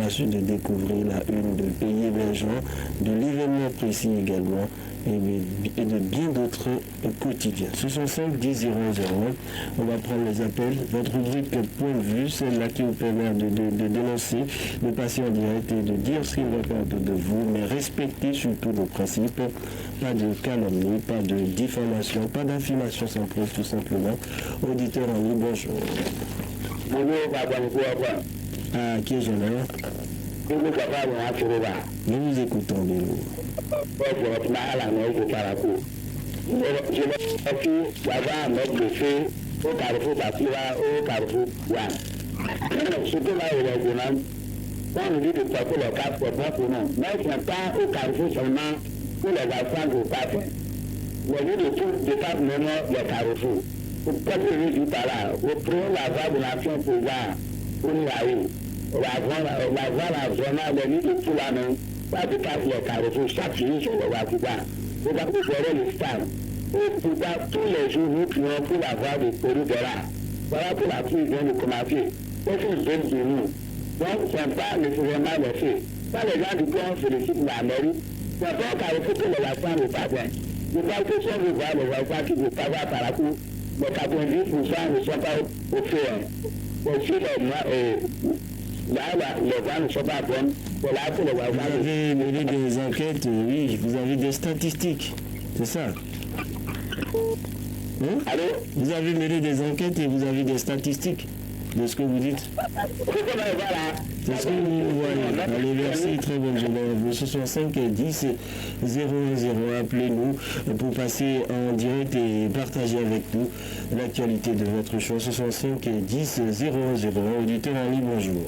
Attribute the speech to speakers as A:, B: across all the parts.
A: suite de découvrir la une de Pays Émergent, de l'événement précis également, et de bien d'autres quotidiens. 65 10 001, on va prendre les appels. Votre rubrique point de vue, celle-là qui vous permet de dénoncer, de passer en direct et de dire ce qui ne va pas autour de vous, mais respectez surtout nos principes. Pas de calomnie, pas de diffamation, pas d'affirmation sans preuve, tout simplement. Auditeur en ligne, bonjour. Ah, qui est l'heure? Nous vous écoutons, Bélo.
B: Je vais avoir un autre dossier au Carrefour Bakura, au Carrefour One. Surtout là, il est venant. Quand on dit de porter le casque pour nous, mais ce n'est pas au Carrefour seulement pour les enfants de pape. Le lieu de tout dépasse maintenant le Carrefour. Pour porter le du par là, vous prenez la voie de l'action pour voir, pour nous aller. On va voir vraiment le lieu de tout là, non. Pas de passe le Carrefour, chaque jour sur le Wakouba. Vous avez géré le stade. Et pourtant, tous les jours, nous prions pour la voie de Pérou de là. Voilà pour la pluie vient de commencer. C'est une bonne de nous. Donc, ce n'est pas nécessairement le fait. Pas les gens du plan félicite la mairie. C'est pas au Carrefour que les enfants ne pas bien. Je pense que si on veut voir les enfants qui ne pas voir par la cour, les 90% ne sont pas au fait. Et si les voies ne sont pas bonnes, c'est là pour les enfants.
A: Vous avez mené des enquêtes, oui, vous avez des statistiques, c'est ça? Hein?
B: Allô?
A: Vous avez mené des enquêtes et vous avez des statistiques de ce que vous dites? C'est ce que vous voyez. Allez, merci, très bonne journée. Vous 65 10 010, appelez-nous pour passer en direct et partager avec nous l'actualité de votre choix. 65 10 010, auditeur en ligne, bonjour.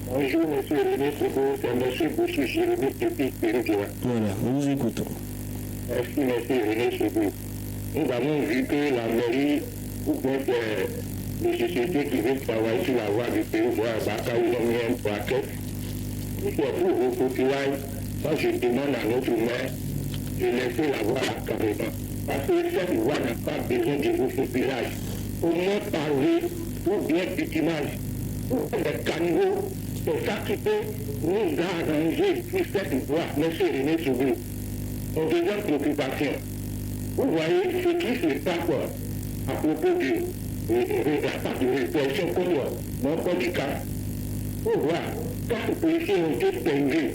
B: Bonjour, monsieur René Sebo, c'est monsieur Boucher Jérémy depuis Péruvier.
A: Voilà, nous vous écoutons.
B: Merci, monsieur René Sebo. Nous avons vu que la mairie, ou bien les sociétés qui veulent travailler sur la voie du pays, voir Baka, ils ont mis un braquet. Il faut pour vos populaires, moi je demande à notre maire de laisser la voie là carrément. Parce que cette voie n'a pas besoin de vos populaires. Au moins parler, ou bien bitumage, ou les caniveaux, c'est ça qui peut nous arranger sur cette voie, monsieur René Soubou. Une deuxième préoccupation. Vous voyez ce qui se passe à propos de la part de répression comme mon code du cas. Vous voyez, quand les policiers ont été peignés,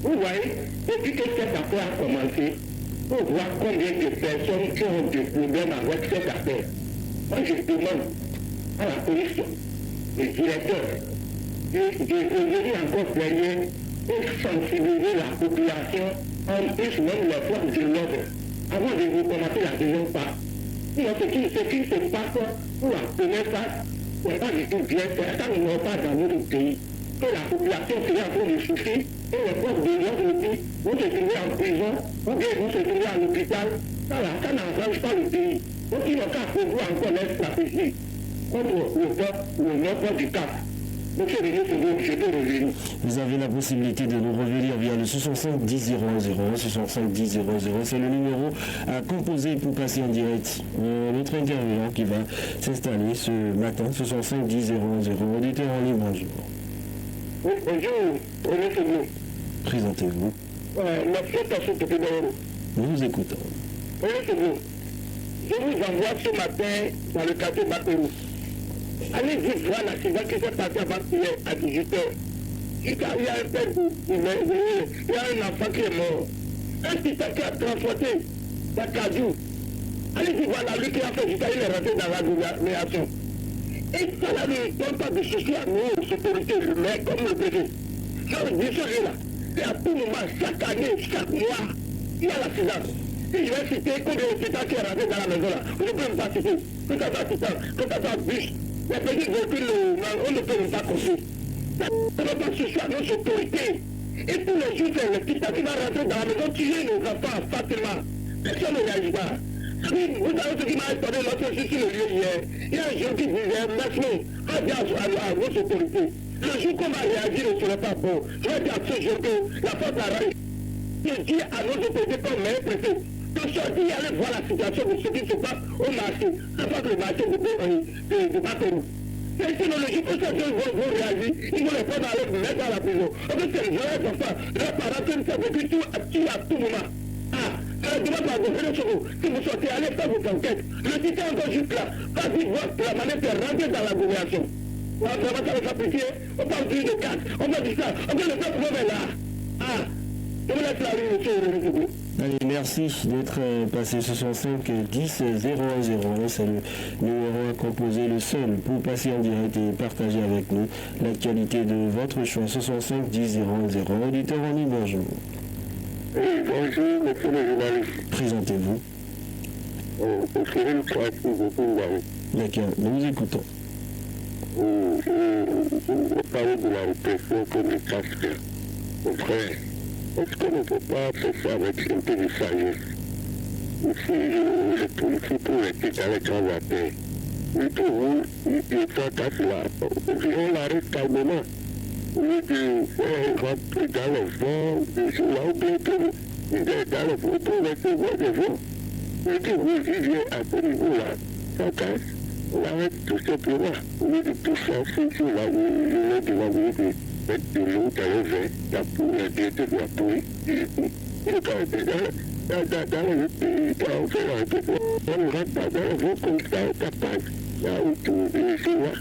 B: vous voyez, depuis que cette affaire a commencé, vous voyez combien de personnes qui ont des problèmes avec cette affaire. Moi, je demande à la police, le directeur, de revenir encore derrière et sensibiliser la population, en plus même les forces de l'ordre, avant de vous commencer la deuxième part. Sinon, ce qui se passe pour la première phase, c'est pas du tout bien, ça ne va pas dans notre pays. Que la population serait en train de souffrir, et les forces de l'ordre aussi vont se trouver en prison, ou bien vont se trouver à l'hôpital. Ça n'arrange pas le pays. Donc il n'y a qu'à prévoir encore une stratégie contre le peuple ou le non-peuple du CAF. Monsieur le ministre, je peux revenir.
A: Vous avez la possibilité de nous revenir via le 65 10 000, 65 10 000. C'est le numéro à composer pour passer en direct. Notre intervenant qui va s'installer ce matin, 65 10 000. Auditeur en ligne, bonjour.
B: Oui, bonjour, monsieur.
A: Présentez-vous.
B: Merci pour ce petit numéro.
A: Nous vous écoutons.
B: Monsieur, je vous envoie ce matin dans le quartier Bakourou. Allez-y voir l'accident qui s'est passé avant-hier à 18h. Il y a un père, il y a un enfant qui est mort. Un petit qui a transporté Dakadou. Allez-y voir la lutte qui a fait jusqu'à il est rentré dans la gouvernation. Et ça ne donne pas de souci à nous, aux autorités, mais comme le préfet. Je dis celui-là, et à tout moment, chaque année, chaque mois, il y a l'accident. Si je vais citer combien d'hôpitaux qui est rentré dans la maison là, je ne peux même pas citer. Que ça soit titan, que ça soit bus, les petits véhicules, on ne peut même pas compter. Ça ne va pas soucier à nos autorités. Et tous les jours, c'est le titan qui va rentrer dans la maison, tuer nos enfants facilement. Personne ne réagit pas. Oui, vous savez ce qui m'a étonné lorsque je suis sur le lieu hier. Il y a un jeune qui disait, merci, à vos autorités. Le jour qu'on va réagir ne serait pas bon. Je vais dire à ce jour que la force arrête. Je dis à nos autorités comme maire préfet, que sortir et aller voir la situation de ce qui se passe au marché. Je crois que le marché de Bakourou. C'est une technologie, pour ça qu'ils vont réagir, ils vont les prendre à les mettre à la prison. En fait, c'est les gens comme ça, leurs parents tiennent ça depuis tout à tout moment. Demande à gouverneur Soro, si vous sortez, allez faire votre enquête. Le cité est encore juste là. Vas-y voir la manière de rentrer dans la gouvernation. On va commencer avec sa pitié, on parle plus de casse, on va dire ça, on va le faire pour là. Je vous laisse la rue, monsieur.
A: Allez, merci d'être passé 65 10 010. C'est le numéro à composer, le seul pour passer en direct et partager avec nous l'actualité de votre choix. 65 10 010. Auditeur en ligne, bonjour.
B: Oui, bonjour, monsieur le journaliste.
A: Présentez-vous.
B: Cyril Kouakou,
A: D'accord, nous vous écoutons.
B: Vous parlez de la répression que nous casque. Mon frère, est-ce qu'on ne peut pas faire ça avec un peu de sagesse? Ici, je trouve ici pour rester dans les grands affaires. Mais pour vous, il fracasse là. On l'arrête calmement. Oui, on va plus dans le vent, je là, ou bien tout, il est dans le vent, pour recevoir des vents. Mais que vous, il vient à ce niveau-là, ça casse, on arrête tout simplement. Oui, de tout ça, c'est sur la rue, je l'ai demandé de mettre de l'eau dans le vin, la poule, la diète de la pouille. Et quand on est dans le pays, quand on fait la république, on ne rentre pas dans le vent comme ça, ça passe, là où tout est ici, là.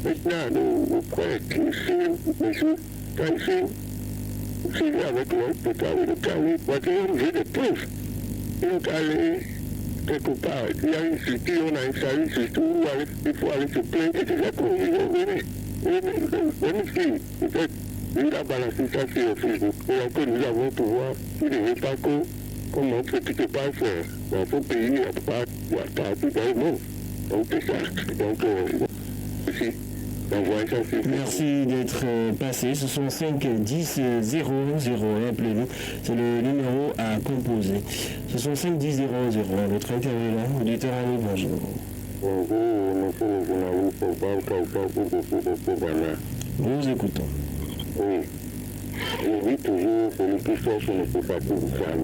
B: Maintenant, nous croyons qu'ici, monsieur, quand ici, avec le carré, parce qu'on veut des preuves. Donc, aller quelque part, il y a une structure, on a une salle, surtout, il faut aller se plaindre, et c'est ça qu'on même si, peut-être, il a balancé ça sur Facebook, et que nous avons pouvoir, il ne veut pas qu'on montre ce qui se passe dans ce pays, il n'y a pas partout dans le monde. Donc, c'est ça. Donc, ici.
A: Merci d'être passé. Ce sont 5 10 0 0. Appelez-nous. C'est le numéro à composer. Ce sont 5 10 0 0. Votre intervenant, auditeur en ligne, bonjour.
B: Bonjour, monsieur le journaliste.
A: Nous vous écoutons.
B: Oui. Je dis toujours, celui qui cherche ne peut pas tout faire.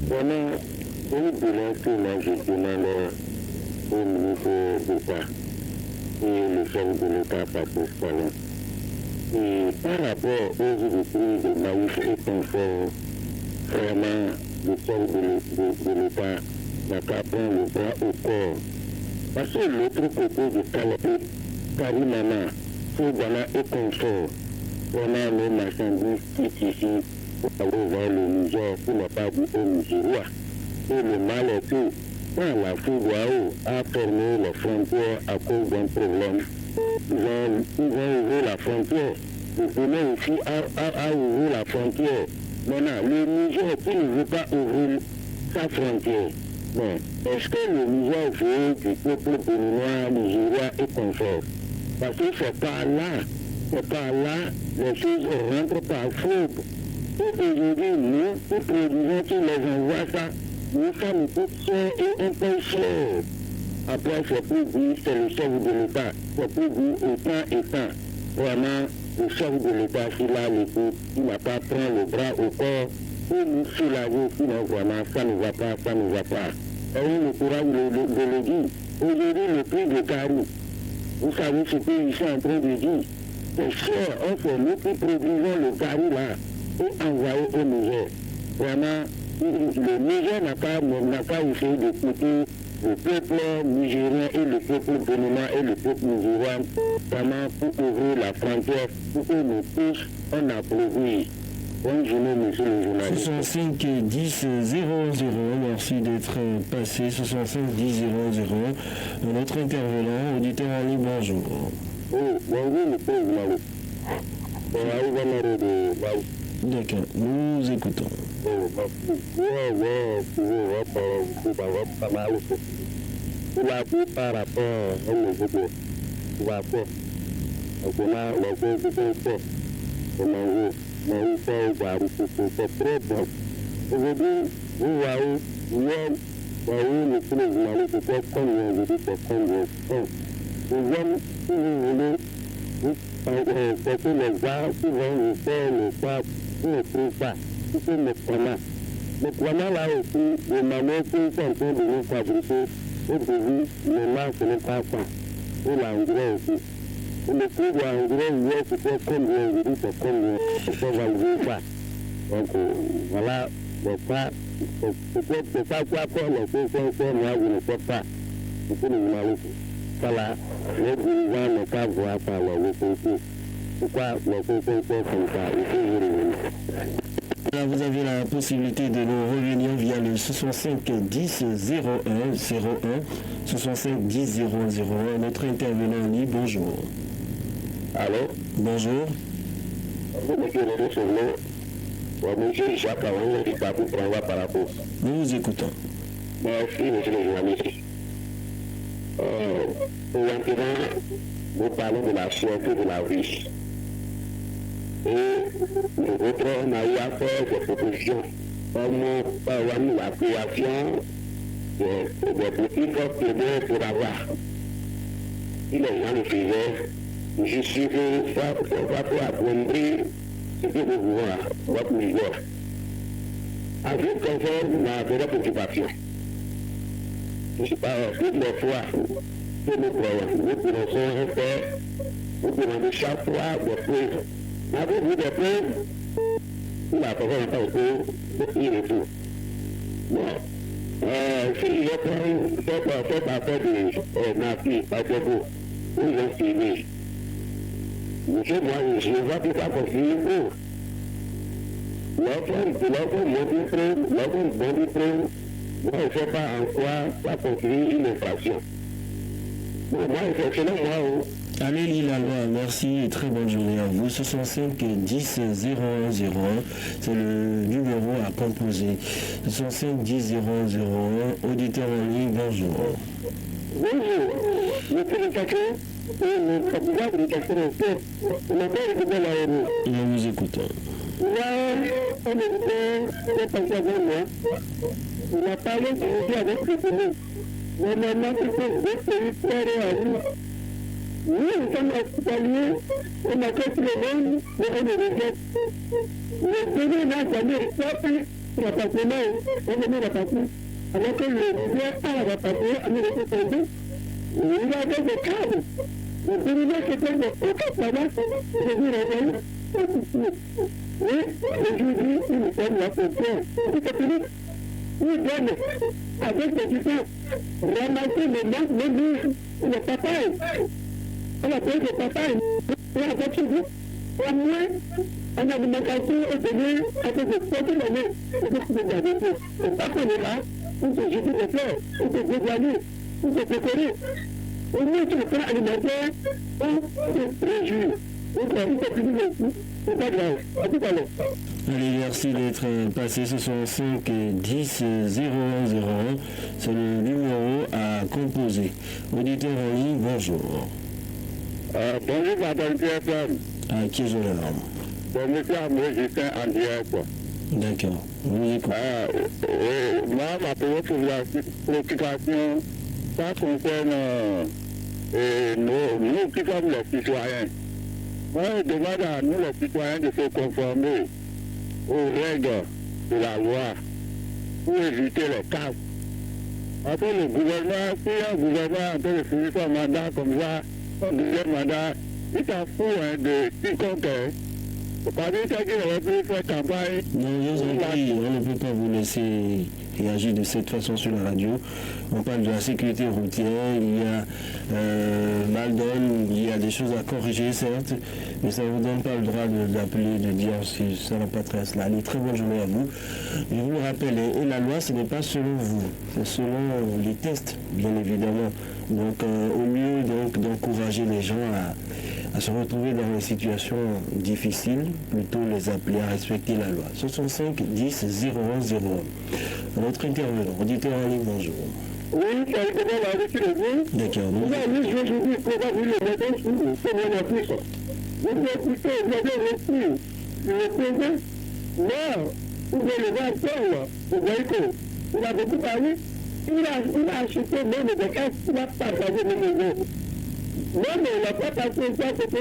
B: Vraiment, au bilan que moi je demande au ministre d'État. Et le chef de l'État pas pour ça. Et par rapport aux entreprises de maïs et confort, vraiment, le chef de l'État n'a qu'à prendre le bras au corps. Parce que l'autre côté de Calais, Karimana, Foubana et confort, vraiment les marchandises qui ici pour aller voir le Niger, pour ne pas dire au Nigeria. Et le mal est que quand la Fouguao a fermé les frontières à cause d'un problème, ils vont ouvrir la frontière. Le Bénin aussi a ouvert la frontière. Maintenant, le Niger qui ne veut pas ouvrir sa frontière, bon, est-ce que le Niger veut du peuple béninois, nigérien et confort? Parce que c'est par là, les choses rentrent par fraude. Et aujourd'hui, nous produisons qui les envoient ça. Nous sommes toutes chers et un peu chers. Après, c'est pour dire, c'est le chef de l'État. C'est pour dire autant et tant. Vraiment, le chef de l'État, s'il a l'écoute, il n'a pas pris le bras au corps pour nous soulager, sinon vraiment, ça ne va pas. Et on le courage de le dire. Aujourd'hui, le prix de carreau, vous savez ce qu'ils sont en train de dire. C'est cher, c'est nous qui produisons le carreau là, pour envoyer au Niger. Vraiment, le Niger n'a pas essayé d'écouter le peuple nigérien et le peuple béninois et le peuple nigérien vraiment pour ouvrir la frontière pour que nous tous on applaudisse. Bonne journée, monsieur le journaliste.
A: 65 10 0 0. Merci d'être passé. 65 10 0 0. Notre intervenant, auditeur en ligne, bonjour.
B: Oui, bonjour, monsieur le journaliste.
A: D'accord, nous écoutons.
B: Par rapport au niveau de l'accord, on a c'est très bon. Aujourd'hui, vous voyez, le président, c'est combien de si vous voulez, c'est que les arbres qui vont faire le pas, vous ne trouvez pas. C'est le plan. Le plan là aussi, de manière qu'ils sont en train de nous fabriquer, au début, le là, ce n'est pas ça. pour l'engrais aussi. Pour le prix de l'engrais, c'était combien, je dis c'est combien, c'est valorisé ça. Donc voilà, c'est pas quoi faire les choses, moi je ne sais pas. C'est pour nous demander. Voilà, les dirigeants ne peuvent voir par les autorités. Pourquoi les choses sont comme ça? Il faut y revenir.
A: Là, vous avez la possibilité de nous revenir via le 65 10 01 01 65 10 001. Notre intervenant en ligne, bonjour.
B: Allô?
A: Bonjour.
B: Monsieur René Sauvé, monsieur Jacques Aoué, du parti Prava par rapport.
A: Nous vous écoutons.
B: Merci, monsieur le journaliste. Maintenant, nous parlons de la sûreté de la vie. Et nous autres, on a eu à faire des propositions comme la création des petits forces pour avoir. Si les gens le faisaient, je suis venu pour apprendre ce que vous voulez, votre niveau. Avec conforme à votre préoccupation. Je ne sais pas, toutes les fois que nous pouvons faire, nous demandons chaque fois des preuves. Avez-vous des preuves? La personne n'a pas été, il est tout. Bon. Si je prends cette affaire de Nafi, parce que vous ont filmé. Monsieur, moi, je ne vois plus pas construire vous. L'autre m'a dit preuve, moi, je ne sais pas en quoi ça construire une infraction. Bon, moi, selon moi,
A: Allez lire la loi, merci et très bonne journée à vous. 65 10 01 01, c'est le numéro à composer. 65 10 01 01, auditeur en ligne, bonjour.
B: Bonjour, monsieur le cachet, le président du cachet de la paix de la
A: Nous vous écoutons.
B: Là, on est passé avec moi. On a parlé de avec le pays. Mais maintenant, il faut deux pays à nous. Nous, nous sommes hospitaliers, on a fait le monde, mais on est rejette. Le pays n'a jamais fait l'appartement, on est mis l'appartement. Alors que le bien pas l'appartement, on est resté tombé. Il y avait des câbles. Le pays c'était de aucun problème, je vous réveille. Oui, aujourd'hui, nous sommes la frontière. Tout est fini. Nous donne, avec des gens, ramasser les manques, les livres, les papays. On a pris le papa, on a fait chez vous. Au moins, on a alimentation et donné à des exploitants l'année. On peut se garder. Et pas qu'on est là, on se jette des fleurs, on se dévoiler, on se décorer. Au moins, sur le plan alimentaire, on se réjouit. On se finit aussi. C'est pas grave. À tout à l'heure.
A: Allez, merci d'être passé. 65 10 01 01, c'est le numéro à composer. Auditeur en ligne, bonjour.
B: Bonjour, madame TFM.
A: À qui je l'ai?
B: Bon, monsieur Amour, j'étais en direct.
A: D'accord, vous écoutez.
B: Moi, ma préoccupation, ça concerne nous qui sommes les citoyens. Moi, je demande à nous, les citoyens, de se conformer aux règles de la loi pour éviter les casses. Après, le gouvernement, si un gouvernement en train de finir son mandat comme ça, son deuxième mandat, il s'en fout de quiconque. Pas dire qu'il aurait pu faire campagne.
A: Non, je vous en prie, on ne peut pas vous laisser réagir de cette façon sur la radio. On parle de la sécurité routière, il y a mal donne, il y a des choses à corriger, certes, mais ça ne vous donne pas le droit d'appeler, de dire si ça n'a pas très cela. Allez, très bonne journée à vous. Je vous le rappelle, et la loi, ce n'est pas selon vous, c'est selon les tests, bien évidemment. Donc, au mieux d'encourager les gens à se retrouver dans des situations difficiles, plutôt les appeler à respecter la loi. 65 10 01 01. Notre intervenant, auditeur en ligne, bonjour.
B: Oui, c'est un peu la avec le vous.
A: D'accord.
B: Vous avez dit, je vous dis, probablement, le matin, c'est mon affiche. Vous écoutez, vous avez reçu le président. Là, vous allez le voir encore, vous voyez que il a beaucoup parlé. Il a acheté même des casques, il a partagé les maisons. Même la préparation,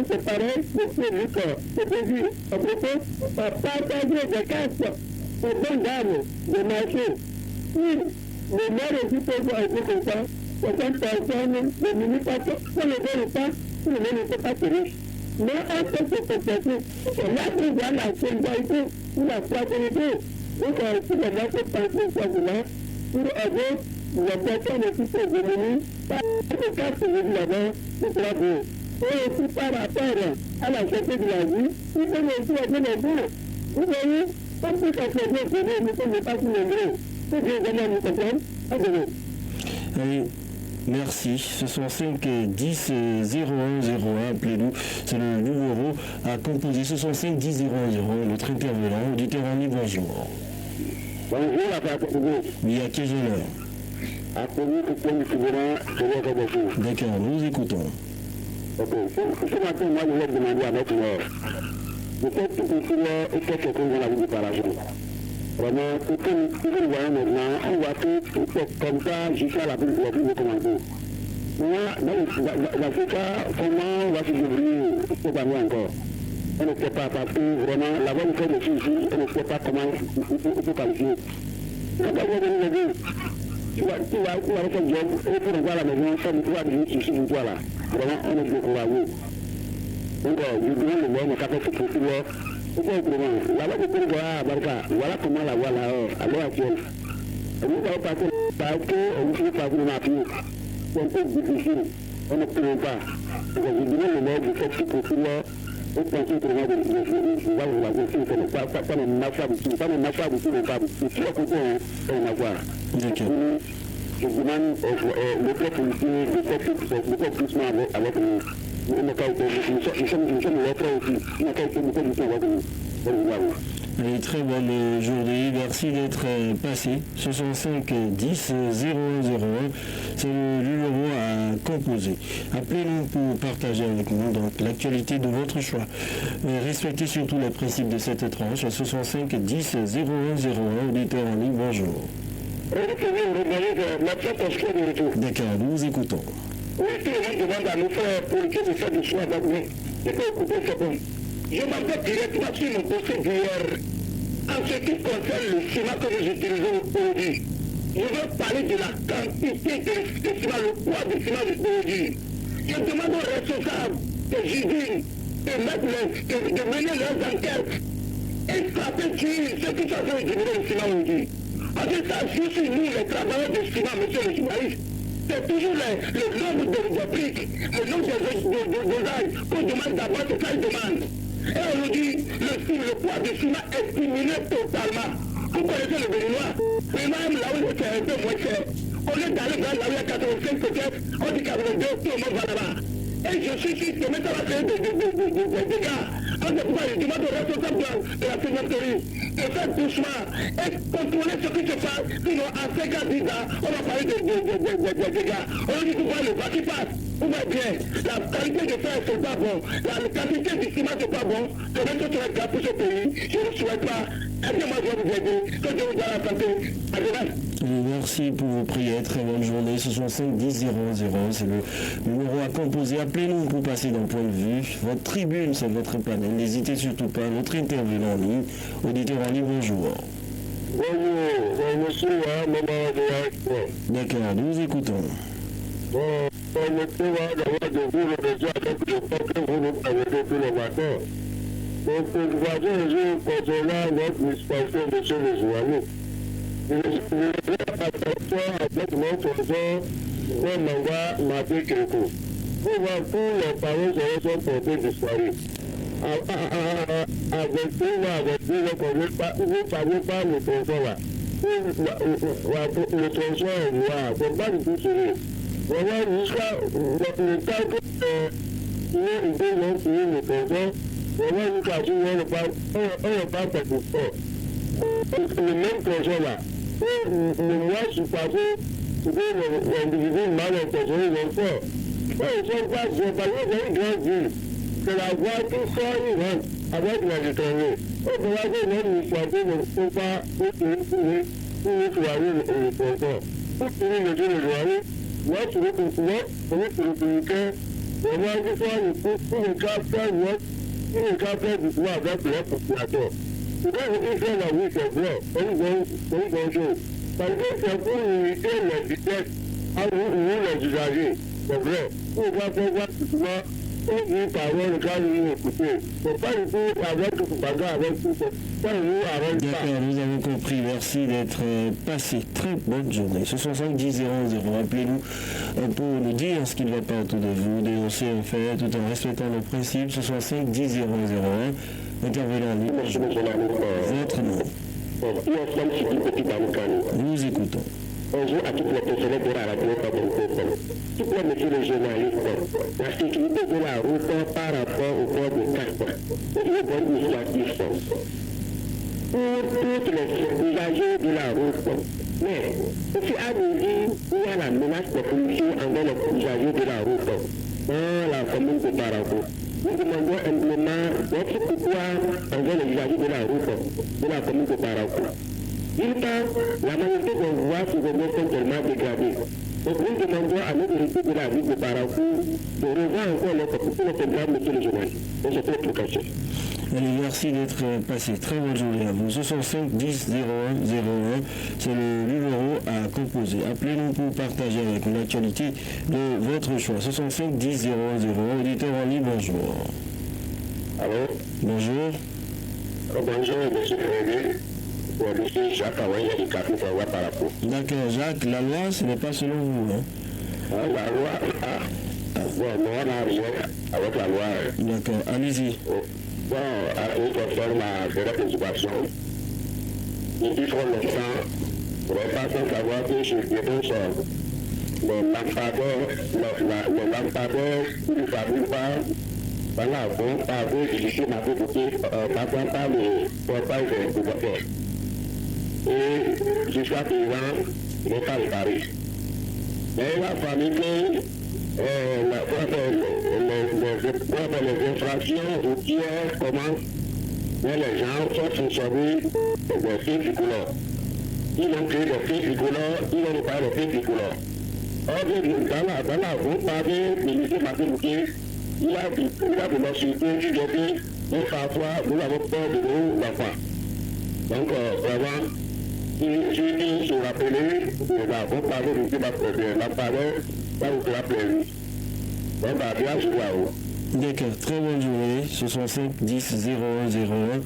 B: c'est pareil, c'est prévu. À propos, partager des casques aux bonnes dames de marché. Si le maire aussi peut être comme ça, certaines personnes ne minent pas, on ne veut pas, on ne peut pas tenir. Mais on peut se compenser. C'est là qu'on voit la solidarité ou la fraternité. Donc, si les gens se pensent sur cela, pour aider les personnes qui sont démunies, par le cas que je dis là-bas, c'est très beau. Et aussi par rapport à la santé de la vie, il faut aussi aider les gens. Vous voyez, comme si ça se fait, nous ne sommes pas tous les deux. C'est bien, vraiment, nous comprenons.
A: Allez, merci. Ce sont 5 10 01 01. Appelez-nous. C'est le numéro à composer. Ce sont 5 10 01 01. Notre intervenant, auditeur en ligne, bonjour.
B: Bonjour, la fraternité.
A: Oui, à quel honneur?
B: À connu que comme souverain, je vais faire beaucoup.
A: D'accord, nous écoutons.
B: Ok, ce matin, moi, je vais demander à notre mère. Je sais que tout pour et quelque chose dans la vie du paradis. Vraiment, tout ce que nous voyons maintenant, on voit tout comme ça jusqu'à la vie de la vie de commencer. Moi, dans l'Afrique, comment on va se débrouiller, il faut pas encore. On ne sait pas parce que vraiment, là-bas, nous sommes ici, on ne sait pas comment il faut qualifier. Quand on va venir le dire, tu vas faire un job, et pour voir la maison, comme tu vas venir ici, une fois là. Vraiment, on est découragé. Donc, je demande le mot, mais ça fait tout pour tout le pourquoi autrement? Là-bas, tu peux voir à Barca, voilà comment la voie là, à l'heure actuelle. Et nous allons passer parce qu'on finit par vous marquer. C'est un peu difficile, on ne peut pas. Donc, je demande le mot, je fais tout pour tout le et penser autrement de voir la question, pas mon affaire du tout, pas mon affaire du tout, c'est tout à côté, on va voir. Je demande le peuple policier de faire plus avec nous. Nous sommes lettres aussi. Nous sommes beaucoup de choses avec nous.
A: Allez, très bonne journée. Merci d'être passé. 65 10 01 01. C'est le numéro à composer. Appelez-nous pour partager avec nous donc l'actualité de votre choix. Respectez surtout les principes de cette tranche. 65 10 01 01. Auditeur en ligne, bonjour. D'accord, nous vous écoutons.
B: Oui, tout le monde demande à nos frères politiques de faire des choix d'avenir. C'est pas écouter, c'est bon. Je m'entends directement sur mon dossier d'hier. En ce qui concerne le ciment que nous utilisons aujourd'hui, je veux parler de la quantité de ciment, le poids du ciment aujourd'hui. Je demande aux responsables des usines de mener leurs enquêtes et frapper sur ceux qui sont en train d'utiliser le ciment aujourd'hui. Parce que ça joue sur nous, les travailleurs du ciment, monsieur le journaliste. C'est toujours le nombre de briques, le nombre de dosages qu'on demande d'abord, c'est ça qu'ils demandent. Et aujourd'hui, le poids du ciment est diminué totalement. Vous connaissez le Béninois, même là où c'est un peu moins cher. Au lieu d'aller vers là où il y a 85 peut-être, on dit 82, tout le monde va là-bas. Et je suis sûr que maintenant, ça va créer des dégâts. En tout cas, je demande aux responsables de la sécurité de faire doucement et contrôler ce qui se passe. Sinon, en 5 ans, 10 ans, on va parler des dégâts. On dit que vous voyez le bas qui passe. Vous voyez bien, la qualité de fer, c'est pas bon. La qualité du ciment, c'est pas bon. C'est même que c'est pour ce pays. Je ne souhaite pas. Aidez-moi, je vais vous aider. Que Dieu vous donne la santé. À demain.
A: Merci pour vos prières, très bonne journée. 65 10 00, c'est le numéro à composer. Appelez-nous pour passer d'un point de vue. Votre tribune, c'est votre panel. N'hésitez surtout pas. Notre intervenant en ligne, auditeur en ligne, bonjour.
B: Bonjour, monsieur, maman,
A: d'accord, nous écoutons.
B: Bon, le pouvoir d'avoir de vous le déjà avec le fait que vous nous permettez tous les matins. Donc, nous voyons aujourd'hui concernant notre municipalité, monsieur le journaliste. Je voudrais attention avec notre genre, le manga Maté Kiriko. Pour voir tous les parents sont portés disparus. Avec vous, vous ne savez pas le tronçon là. Le tronçon est noir, il ne faut pas du tout sourire. Vraiment, jusqu'à le temps que nous devons finir le tronçon, vraiment, nous passons, on ne pas fait pour ça. Le même tronçon là. Le mois, je suis passé, c'était l'individu mal intentionné, ils l'ont fait. Ils sont pas, j'ai parlé d'une grande ville. C'est la voie tout ça, ils rentrent avec les étrangers. On peut avoir une initiative, il ne faut pas nettoyer le tronçon. Pour finir le jour de journée, moi, je veux continuer, pour le publicain, vraiment, il faut pour le cas faire du pouvoir avec les populations. C'est vrai que faire la vie, c'est vrai, c'est une bonne chose. Parce que c'est pour limiter les vitesses à vous les usagers. C'est vrai. On va voir souvent, on dit parole, quand nous écoutez. Il ne faut pas du tout avoir tout le bagage avec tout.
A: D'accord, nous avons compris. Merci d'être passé. Très bonne journée. 65 10 00. Appelez-nous pour nous dire ce qui ne va pas autour de vous, dénoncer un fait tout en respectant nos principes. 65 10 001. Intervenant en ligne. Votre nom. Nous écoutons.
B: Bonjour à toutes les personnes de la radio, tout le monsieur le journaliste, la sécurité de la route par rapport au port de Castres. C'est une bonne initiative. Pour toutes les usagers de la route. Mais, aussi à midi, il y a la menace de pollution envers les usagers de la route dans la commune de Barako. Nous demandons simplement notre pouvoir envers les usagers de la route de la commune de Barako. D'une part, la majorité des voies sur les routes sont tellement dégradées. Donc nous demandons à nos autorités de la ville de Barako de revoir encore notre programme, monsieur le journaliste. Et c'est pour tout cacher.
A: Allez, merci d'être passé. Très bonne journée à vous. 65 10 01 01, c'est le numéro à composer. Appelez-nous pour partager avec nous l'actualité de votre choix. 65 10 00, auditeur en ligne, bonjour.
B: Allô?
A: Bonjour.
B: Bonjour, monsieur Frédéric. Je suis Jacques Awaye du Café Fawa Parapo.
A: D'accord, Jacques, la loi, ce n'est pas selon vous. Hein?
B: La loi, bon, nous on n'a rien avec la loi.
A: D'accord, allez-y.
B: Bon, à une personne m'a fait la préoccupation. Depuis trop longtemps, je n'ai pas sans savoir que je dépose le lampadaire qui ne fabrique pas. Voilà, bon, par deux, je m'a fait bouquer, par le portail de Boubacar. Et jusqu'à présent, je n'ai pas réparé. Mais la famille, les infractions routières commencent, mais les gens sont transformés des fils tricolores. Ils ont créé des fils tricolores, ils ont réparé des fils tricolores. Or, dans la route, par le lycée Martin Bouquet, il a de l'obscurité qui dit, mais parfois, nous avons peur de nos enfants. Donc, vraiment, si se rappeler, nous avons parlé de la parole, ça vous rappelle. Bon, bah, bien, je vois.
A: D'accord, très bonne journée. 65 10 01 01.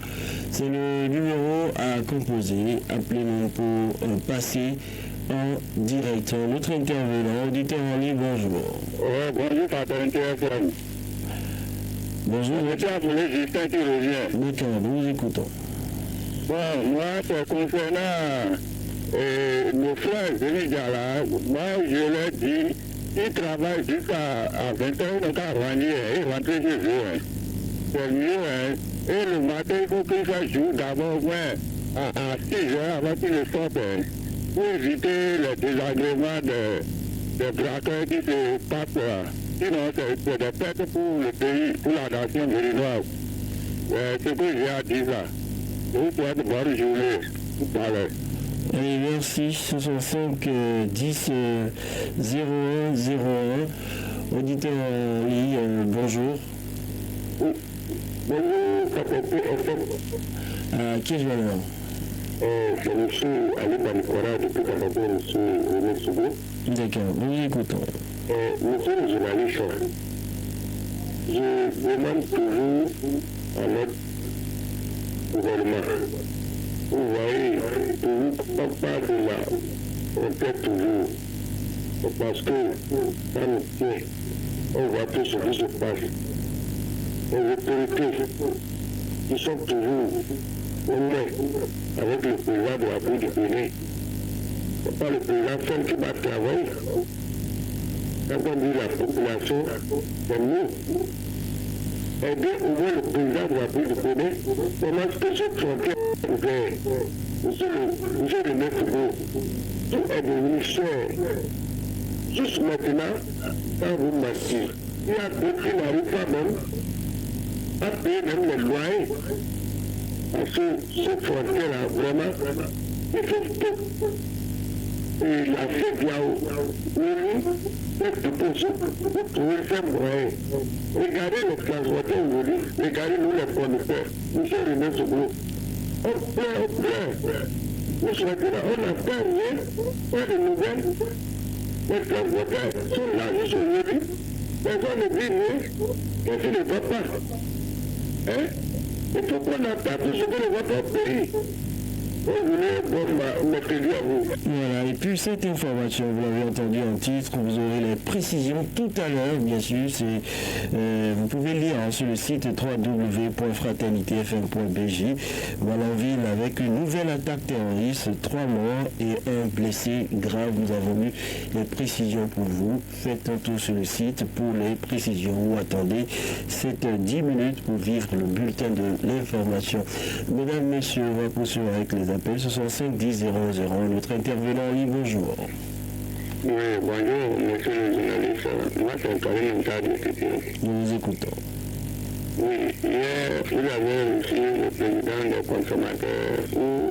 A: C'est le numéro à composer. Appelez-nous pour passer en direct. Notre intervenant, auditeur en ligne, bonjour.
B: Bonjour, Fraternité FM.
A: Bonjour.
B: Je suis appelé Justin qui revient.
A: D'accord, nous vous écoutons.
B: Bon, moi, c'est concernant nos frères Zélie Diala. Moi, je leur dis, ils travaillent jusqu'à 21h, donc à Rwanda, et rentrer chez eux. C'est mieux, et le matin, il faut qu'ils fassent jour d'abord, à 6h avant qu'ils ne sortent, pour éviter le désagrément des braqueurs qui se passent là. Sinon, c'est des pertes pour le pays, pour la nation mérinoise. C'est ce que j'ai à dire là. Vous pouvez de bonne journée. Vous parlez.
A: Allez, merci. 65 10 01 01. Auditeur en ligne, bonjour.
B: Bonjour, Fraternité FM.
A: Qui est l'honneur?
B: C'est M. Ali Banikora depuis Kababo, M. René Soubou.
A: D'accord, nous écoutons.
B: Monsieur le journaliste, je demande toujours à notre gouvernement. Vous voyez, on parle de là, on fait toujours. Parce que ça nous tient, on voit tout ce qui se passe. Les autorités qui sont toujours honnêtes avec le président de la République du Bénin. Ce n'est pas le président seul qui va travailler. Quand on dit la population, c'est nous. Aider au moins le président de la République du Bénin, comment est-ce que cette frontière est ouverte? Monsieur le maître, tout est devenu cher. Juste maintenant, quand vous marchez, il y a d'autres qui n'arrivent pas même à payer même les loyers. Parce que cette frontière-là, vraiment, il faut tout. Et la CEDEAO, c'est tout pour ça. Vous trouvez ça moyen. Regardez les transporteurs aujourd'hui, regardez-nous les producteurs. Monsieur René Soubou, on plaît. Vous souhaitez là, on n'a pas rien, pas de nouvelles. Les transporteurs sont là juste aujourd'hui. Personne ne dit non, on ne voit pas. Hein? Il faut qu'on attende tout ce que le votre pays.
A: Voilà, et puis cette information, vous l'avez entendu en titre, vous aurez les précisions tout à l'heure, bien sûr. Vous pouvez lire sur le site www.fraternitefm.bj. Malanville avec une nouvelle attaque terroriste, 3 morts et 1 blessé grave. Nous avons eu les précisions pour vous. Faites un tour sur le site pour les précisions ou attendez 10 minutes pour vivre le bulletin de l'information. Mesdames, Messieurs, on va poursuivre avec les appels 65 10 00. Notre intervenant en ligne, bonjour.
B: Oui, bonjour, monsieur le journaliste. Moi, c'est Karim Monta de Kétiens.
A: Nous vous écoutons.
B: Oui, hier, vous avez reçu le président des consommateurs où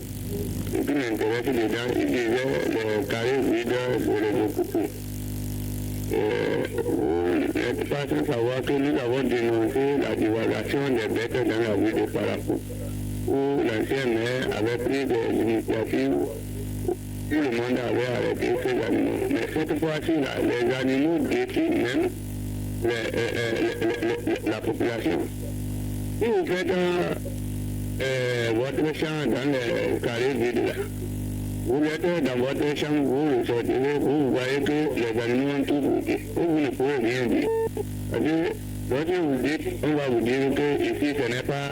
B: ce qui m'intéresse dedans, il disait les carrés vides de les occuper. Vous n'êtes pas sans savoir que nous avons dénoncé la divulgation des bêtes dans la ville de Parakou, où l'ancien maire avait pris des initiatives où tout le monde avait arrêté ces animaux. Mais cette fois-ci, les animaux défient même la population. Si vous faites votre champ dans les carrés vides là, vous êtes dans votre champ, vous le sortirez, vous voyez que les animaux ont tout bouqué. Vous ne pouvez rien dire. Parce que lorsque vous dites, on va vous dire que ici ce n'est pas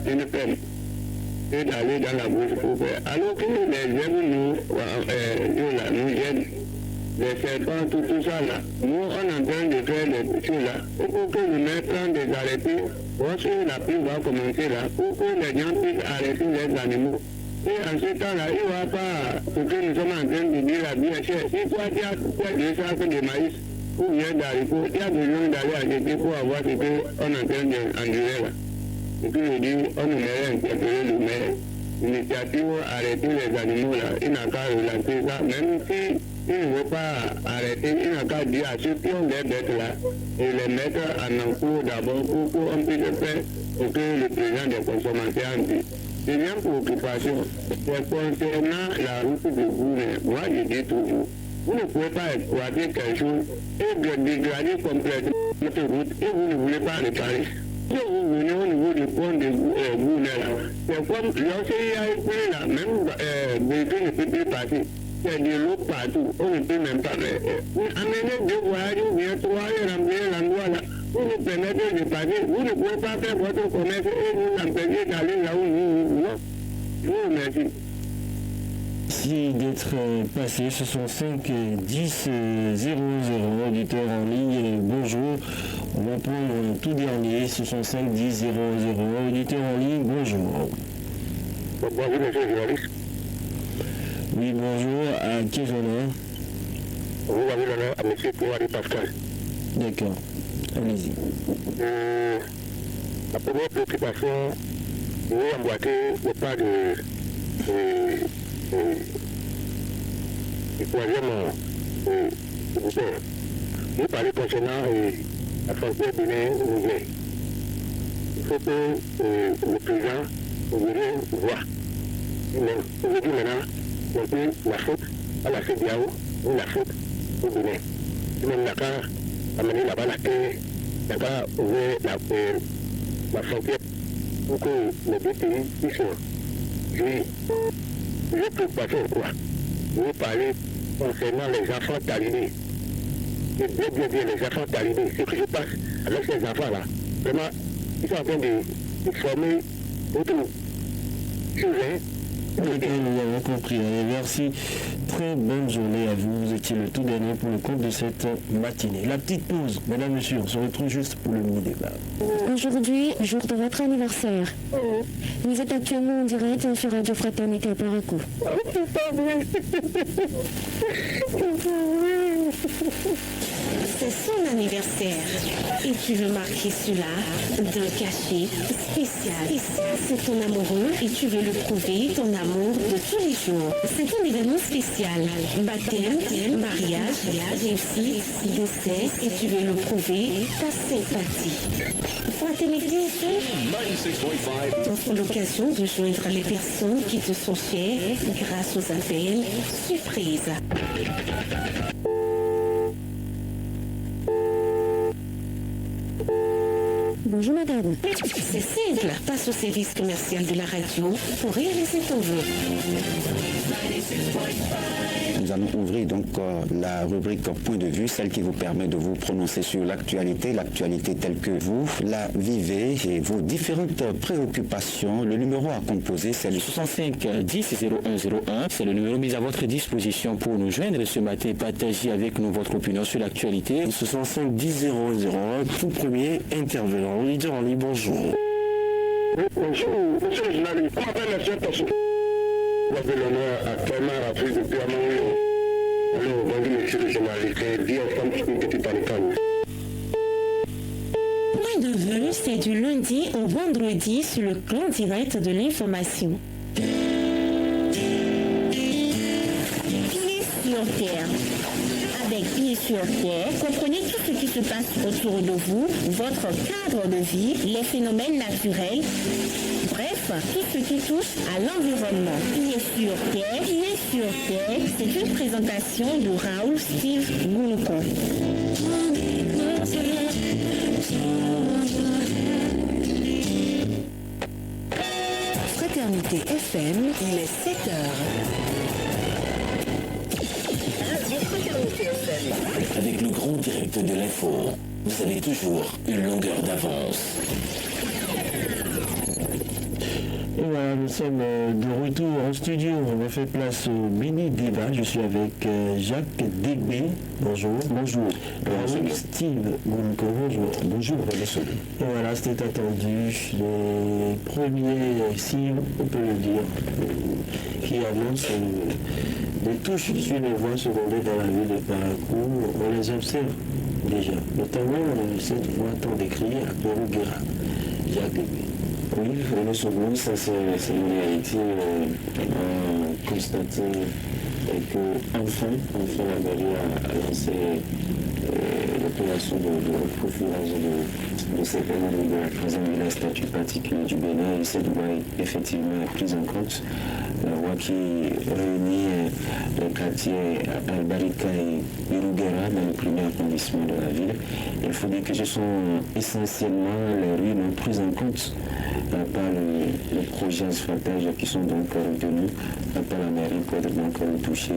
B: une peine et d'aller dans la bouche pour faire. Alors que les zèbres nous gênent, les serpents, tout ça là, nous on est en train de faire des choses là, pour que le maire prenne des arrêtés, lorsque la pluie va commencer là, pour que les gens puissent arrêter les animaux. Et en ce temps-là, il ne va pas, ce que nous sommes en train de dire là, bien cher. Si toi tu as 2 sacs de maïs ou bien d'haricots, tu as besoin d'aller acheter pour avoir ce qu'on est en train d'endurer là. Et puis je dis, on aimerait interpeller le maire. L'initiative arrêter les animaux là, il n'a qu'à relancer ça. Même si il ne veut pas arrêter, il n'a qu'à dire à ceux qui ont des bêtes là et les mettre en encours d'abord pour qu'on puisse faire ce que le président des consommateurs a dit. Deuxième préoccupation, c'est concernant la route de Gouré. Moi je dis toujours, vous ne pouvez pas exploiter quelque chose et dégrader complètement votre route et vous ne voulez pas réparer. Si vous venez au niveau du pont de Gouré, c'est comme lorsqu'il y a un peu là, même véhicule ne peut plus passer. C'est de l'eau partout, on ne peut même pas. Amenez 2 voyages ou bien 3 et remplir l'endroit là. Vous nous permettez de passer, vous ne pouvez pas faire votre commerce et vous empêcher d'aller là où nous voulons. Je vous remercie.
A: Merci d'être passé. Ce sont 5 10 00 auditeurs en ligne. Bonjour. On va prendre le tout dernier. Ce sont 5 10 00 auditeurs en ligne. Bonjour.
B: Bonjour, monsieur le journaliste.
A: Oui, bonjour. À qui j'en
B: Vous avez l'honneur à monsieur Kouari Pascal.
A: D'accord. Allez-y.
B: La première préoccupation, c'est emboîter le pas du troisième groupe. Nous parlons concernant la frontière Bénin-Niger. Il faut que le président vienne voir. Aujourd'hui maintenant, on peut la faute à la CEDEAO ou la faute au Bénin. Même Dakar a mené là-bas la paix, Dakar a ouvert la frontière pour que les 2 pays puissent jouir. Je peux passer quoi? Je vais parler concernant les enfants talibés. C'est bien les enfants talibés. Ce que je passe avec ces enfants-là, vraiment, ils sont en train de former autour.
A: Nous avons compris. Merci. Très bonne journée à vous. Vous étiez le tout dernier pour le compte de cette matinée. La petite pause, mesdames, messieurs, on se retrouve juste pour le mini-débat.
C: Aujourd'hui, jour de votre anniversaire. Vous êtes actuellement en direct sur Radio Fraternité à Parakou. C'est son anniversaire et tu veux marquer cela d'un cachet spécial. C'est ton amoureux et tu veux lui prouver ton amour de tous les jours. C'est un événement spécial. Baptême, mariage, réussite, décès et tu veux lui prouver ta sympathie. Fraternité offre l'occasion de joindre les personnes qui te sont chères. grâce aux appels surprises. Bonjour madame. C'est simple. Passe au service commercial de la radio pour réaliser ton vœu.
D: Nous allons ouvrir donc la rubrique Point de vue, celle qui vous permet de vous prononcer sur l'actualité telle que vous la vivez et vos différentes préoccupations. Le numéro à composer, c'est le 65 10 0101. C'est le numéro mis à votre disposition pour nous joindre ce matin et partager avec nous votre opinion sur l'actualité.
A: 65 10 001, tout premier intervenant. Auditeur en ligne, bonjour.
B: Bonjour, monsieur le journaliste. On m'appelle M. Tassou. Vous avez l'honneur à Clément Rafri depuis Amango. Alors, bonjour, monsieur le journaliste. Bien ensemble, une petite panicane.
C: Point de vue, c'est du lundi au vendredi sur le plan direct de l'information. Pieds sur terre. Avec Pieds sur terre, comprenez tout ce qui se passe autour de vous, votre cadre de vie, les phénomènes naturels, bref, tout ce qui touche à l'environnement. Pieds sur terre, c'est une présentation de Raoul Steve Goulko. Fraternité FM, il est 7 heures.
E: Avec le grand direct de l'info, vous avez toujours une longueur d'avance.
A: Et voilà, nous sommes de retour en studio. On va faire place au mini-débat. Je suis avec Jacques Dégbé. Bonjour. Bonjour. Steve Goulko. Bonjour. Bonjour. Et voilà, c'était attendu. Les premiers signes, on peut le dire, qui annoncent les touches sur les voies secondaires dans la ville de Parakou. On les observe déjà. Notamment cette voie tant décriée à Pérou-Guéra. Jacques Dégbé.
F: Oui, le second, ça c'est une réalité constatée et que enfin la mairie a lancé l'opération de reprofilage de ces peines de la troisième villa statut particulier du Bénin et cette loi est effectivement prise en compte. La loi qui réunit les quartiers Albarika et Iruguera dans le premier arrondissement de la ville. Il faut dire que ce sont essentiellement les rues non prises en compte par les projets asphaltage qui sont donc retenus par la mairie pour être donc touchés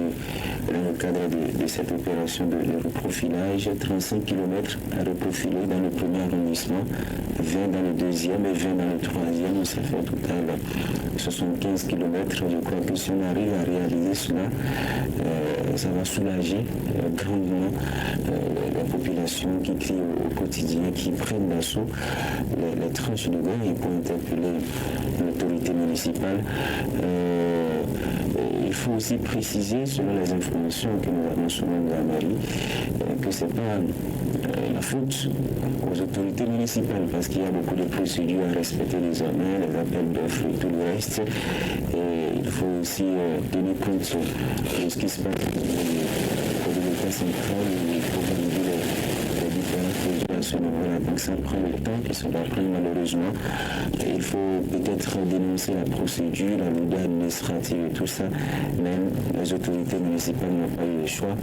F: dans le cadre de cette opération de reprofilage. 35 km à reprofiler dans le premier arrondissement, 20 dans le deuxième et 20 dans le troisième. Ça fait au total 75 km. Je crois que si on arrive à réaliser cela, ça va soulager grandement la population qui crie au quotidien, qui prennent d'assaut les tranches de gagnes pour interpeller l'autorité municipale. Il faut aussi préciser, selon les informations que nous avons souvent de la mairie, que ce n'est pas la faute aux autorités municipales, parce qu'il y a beaucoup de procédures à respecter désormais, les appels d'offres et tout le reste. Et il faut aussi tenir compte de ce qui se passe au développement central, il faut valider les différents projets à ce niveau-là. Donc ça prend le temps que ça doit prendre malheureusement. Et il faut peut-être dénoncer la procédure, la lourdeur administrative et tout ça. Même les autorités municipales n'ont pas eu le choix.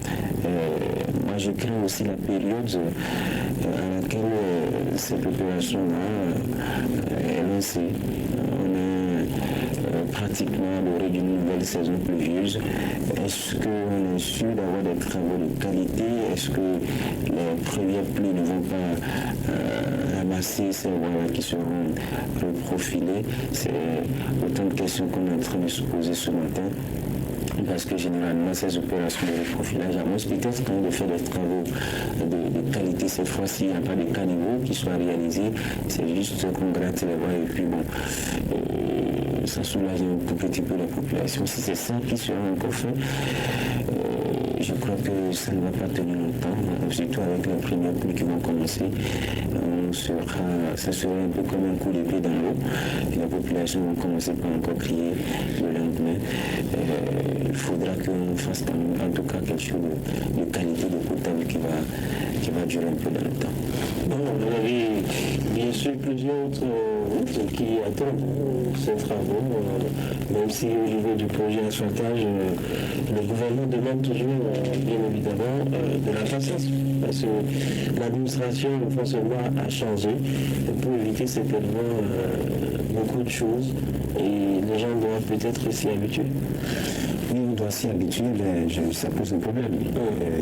F: Moi je crains aussi la période à laquelle cette opération-là est lancée. On est pratiquement à l'orée d'une nouvelle saison pluvieuse. Est-ce qu'on est sûr d'avoir des travaux de qualité? Est-ce que les premières pluies ne vont pas ramasser ces voies-là qui seront reprofilées? C'est autant de questions qu'on est en train de se poser ce matin. Parce que généralement, ces opérations de reprofilage annoncent peut-être quand de faire des travaux de qualité cette fois-ci, il n'y a pas de caniveau qui soit réalisé, c'est juste qu'on gratte les voies et puis bon, ça soulage un tout petit peu la population. Si c'est ça qui sera encore fait, je crois que ça ne va pas tenir longtemps, surtout avec les premières pluies qui vont commencer. Ça sera un peu comme un coup d'épée dans l'eau. La population va commencer par encore crier le lendemain. Il faudra qu'on fasse en tout cas quelque chose de qualité, de potable qui va durer un peu dans le temps.
A: Bon, vous avez bien sûr plusieurs autres route qui attendent ces travaux, même si au niveau du projet asphaltage, le gouvernement demande toujours, bien évidemment, de la patience, parce que l'administration, le fonctionnement a changé pour éviter certainement beaucoup de choses et les gens doivent peut-être s'y habituer.
D: Oui, on doit s'y habituer, mais ça pose un problème.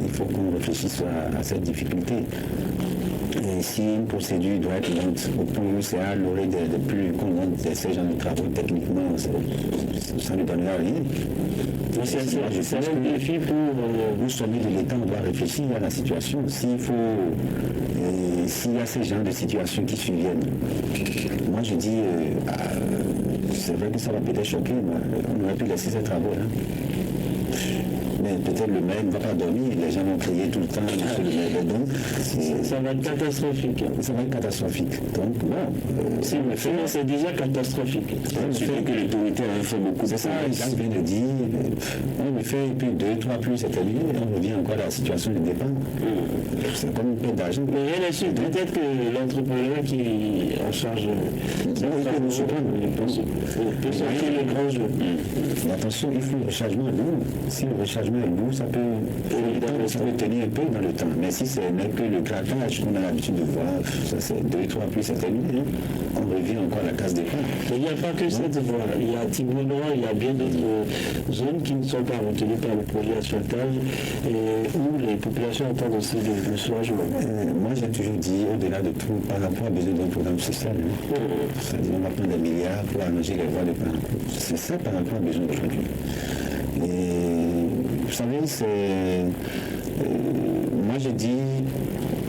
D: Il faut qu'on réfléchisse à cette difficulté. Et si une procédure doit être lente, au point où c'est à l'oreille des plus qu'on ces gens de travaux techniquement, ça ne donnera rien.
A: C'est un défi pour
D: nous sommet de l'État, on doit réfléchir à la situation. S'il y a ces genres de situations qui surviennent, moi je dis, c'est vrai que ça va peut-être choquer, mais on aurait pu laisser ces travaux là. Mais peut-être le maire ne va pas dormir, les gens vont crier tout le temps, monsieur le maire. Donc,
A: ça va être catastrophique.
D: Ça va être catastrophique. Donc, bon.
A: Si le fait, c'est déjà catastrophique.
F: Surtout que l'autorité a fait beaucoup.
D: C'est ça, Jacques vient de dire, on le fait, et puis 2, 3 plus c'est terminé, on revient encore à la situation de départ. C'est comme une perte d'argent.
A: Mais rien n'est sûr, peut-être que l'entrepreneur qui est en charge
D: il peut nous surprendre.
A: Il peut sortir le grand jeu.
D: Mais attention, il faut le rechargement lourd. Si le rechargement est lourd, ça peut tenir un peu dans le temps. Mais si ce n'est que le craquage qu'on a l'habitude de voir, ça c'est 2, 3 plus c'est terminé. On revient encore à la case départ.
A: Mais il n'y a pas que cette voie. Il y a Tibonois, il y a bien d'autres zones qui ne sont pas retenues par le projet asphaltage et où les populations attendent aussi le soulagement.
D: Moi j'ai toujours dit, au-delà de tout, par rapport à besoin d'un programme social, c'est-à-dire on va prendre des milliards pour allonger les voies de parcours. C'est ça par rapport à besoin aujourd'hui. Et vous savez, moi je dis,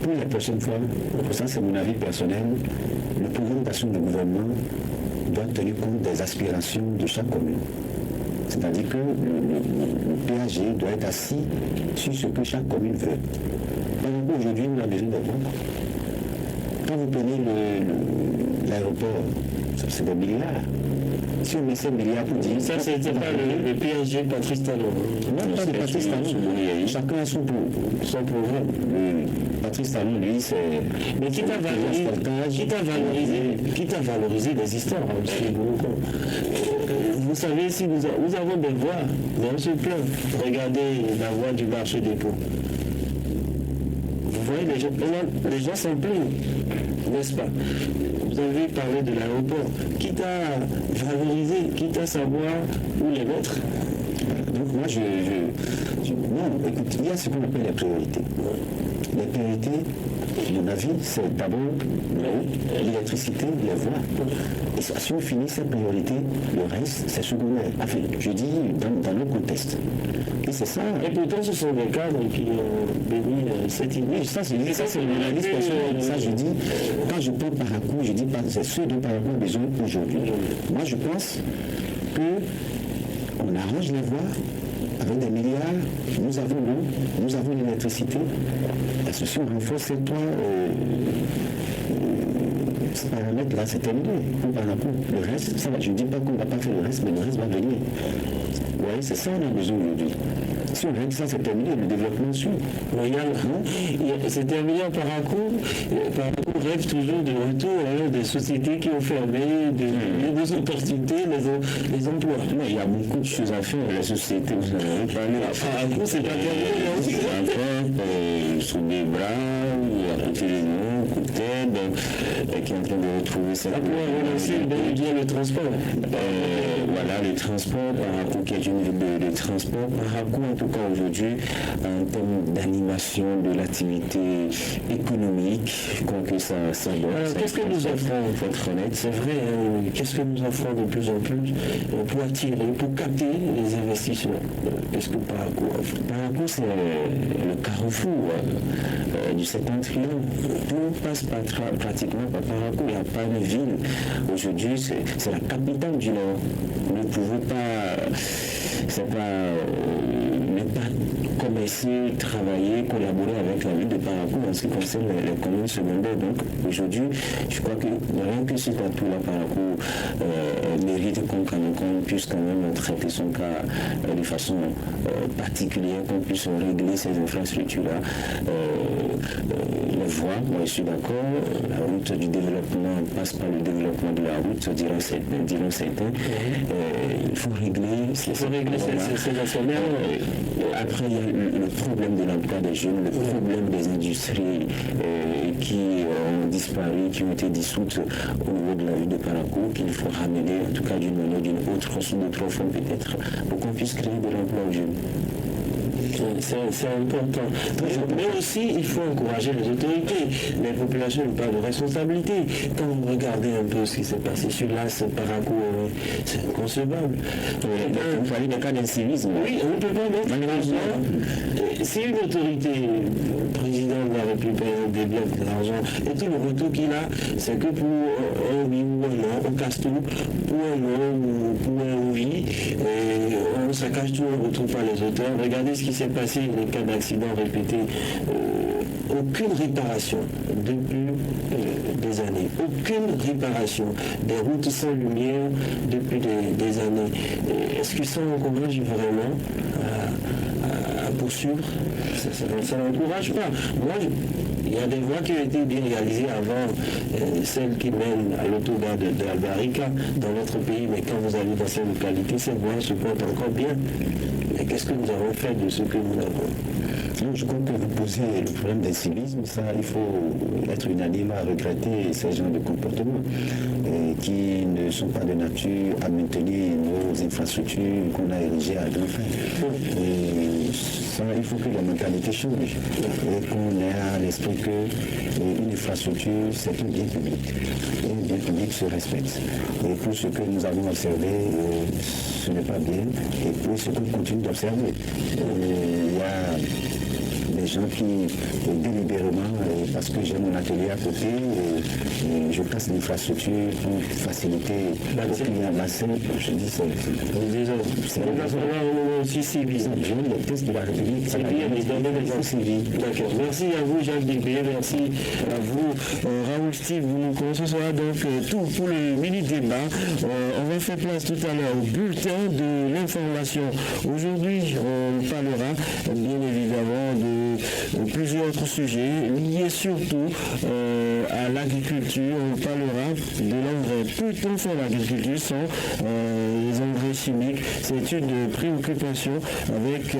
D: pour la prochaine fois, ça c'est mon avis personnel, le programme d'action du gouvernement doit tenir compte des aspirations de chaque commune. C'est-à-dire que le PAG doit être assis sur ce que chaque commune veut. Par exemple, aujourd'hui, on a besoin d'avoir. Quand vous prenez l'aéroport, c'est des milliards. Si on met ces milliards pour dire...
A: Ça, c'était pas le PSG Patrice Talon.
D: Non, pas de Patrice Talon. Chacun a son programme. Patrice Talon, lui, c'est...
A: Mais quitte à valoriser les histoires. Vous savez, si nous avons des voies, on se plaint. Regardez la voie du marché des pots. Vous voyez, les gens s'en plaignent, n'est-ce pas? Vous avez parlé de l'aéroport, quitte à valoriser, quitte à savoir où les mettre.
D: Donc moi, non, écoute, il y a ce qu'on appelle les priorités. Les priorités, à mon avis, c'est d'abord l'électricité, les voies. Et si on finit ces priorités, le reste, c'est secondaire. Enfin, je dis dans le contexte. Et c'est ça.
A: Et pourtant, ce sont des cadres qui ont béni cette idée.
D: Ça, c'est mon analyse personnelle. Ça, je dis, quand je prends Parakou, je dis pas, c'est ce dont Parakou a besoin aujourd'hui. Moi, je pense qu'on arrange les voies avec des milliards, nous avons l'eau, nous avons l'électricité. Parce que si on renforce ces trois ces paramètres-là, c'est terminé. Le reste, ça va, je ne dis pas qu'on ne va pas faire le reste, mais le reste va venir. Vous voyez, c'est ça qu'on a besoin aujourd'hui. Si on règle ça, c'est terminé, le développement suit.
A: C'est terminé par un coup. Parakou rêve toujours de retour des sociétés qui ont fermé, des opportunités, les emplois.
F: Non, il y a beaucoup de choses à faire. Les sociétés, vous avez parlé.
A: Parakou, c'est pas terminé.
F: Encore, sous des bras, à côté de nous, côté, qui est en train de retrouver ça.
A: Ça pourrait relancer bien le transport.
F: Voilà, le transport, Parakou qui est une ville de transport. Parakou, en tout cas aujourd'hui, en termes d'animation de l'activité économique, je crois que ça doit.
A: Alors, qu'est-ce que nous offrons,
F: pour être honnête?
A: C'est vrai, qu'est-ce que nous offrons de plus en plus pour attirer, pour capter les investissements? Qu'est-ce que Parakou offre?
F: Parakou, c'est le carrefour du septentrion. Tout passe pratiquement par Parakou. Il n'y a pas de ville. Aujourd'hui, c'est la capitale du Nord. Nous ne pouvons pas, ne pas commercer, travailler, collaborer avec la ville de Parakou en ce qui concerne les communes secondaires. Donc aujourd'hui, je crois que rien que cet atout-là, Parakou mérite qu'on puisse quand même traiter son cas de façon particulière, qu'on puisse régler ces infrastructures-là. Les voies, moi je suis d'accord, la route du développement passe par le développement de la route, diront certains. Il faut régler ces aspects-là. Après, il y a le problème de l'emploi des jeunes, le problème des industries qui ont disparu, qui ont été dissoutes au niveau de la ville de Parakou, qu'il faut ramener, en tout cas d'une manière ou d'une autre, sous d'autres formes peut-être, pour qu'on puisse créer de l'emploi aux jeunes.
A: C'est important. Mais aussi, il faut encourager les autorités. Les populations n'ont pas de responsabilité. Quand vous regardez un peu ce qui s'est passé sur l'As Parakou, c'est inconcevable.
F: Vous parlez des cas d'incivisme.
A: Oui, on ne peut pas mettre malheureusement. Si une autorité, le président de la République débloque de l'argent, et tout le retour qu'il a, c'est que pour un oui ou un non, on casse tout, pour un non ou pour un oui, on saccage tout, on ne retrouve pas les auteurs. Regardez ce qui s'est passé, les cas d'accidents répétés. Aucune réparation depuis des années. Aucune réparation. Des routes sans lumière depuis des années. Est-ce que ça encourage vraiment à poursuivre? Ça n'encourage pas. Moi, il y a des voies qui ont été bien réalisées avant celles qui mènent à l'autogare de Albarica dans notre pays, mais quand vous allez dans ces localités, ces voies se portent encore bien. Mais qu'est-ce que nous avons fait de ce que nous avons?
D: Je crois que vous posez le problème d'incivisme. Ça, il faut être unanime à regretter ces genres de comportements qui ne sont pas de nature à maintenir nos infrastructures qu'on a érigées à grand fin. Ça, il faut que la mentalité change et qu'on ait à l'esprit qu'une infrastructure, c'est un bien public. Et un bien public se respecte. Et pour ce que nous avons observé, ce n'est pas bien. Et pour ce qu'on continue d'observer, il y a des gens qui, délibérément, parce que j'ai mon atelier à côté, je casse l'infrastructure pour faciliter aux clients l'accès. Je dis ça. C'est
A: aussi civil.
D: Je veux les tests de la République.
A: C'est bien, mais dans les civils. D'accord. Merci à vous, Jacques Débé. Merci à vous, Raoul Steve. Ce sera donc tout pour le mini-débat. On va faire place tout à l'heure au bulletin de l'information. Aujourd'hui, on parlera bien évidemment de plusieurs autres sujets liés surtout à l'agriculture. On parlera de l'engrais. Peut-on faire l'agriculture sans les engrais chimiques? C'est une préoccupation avec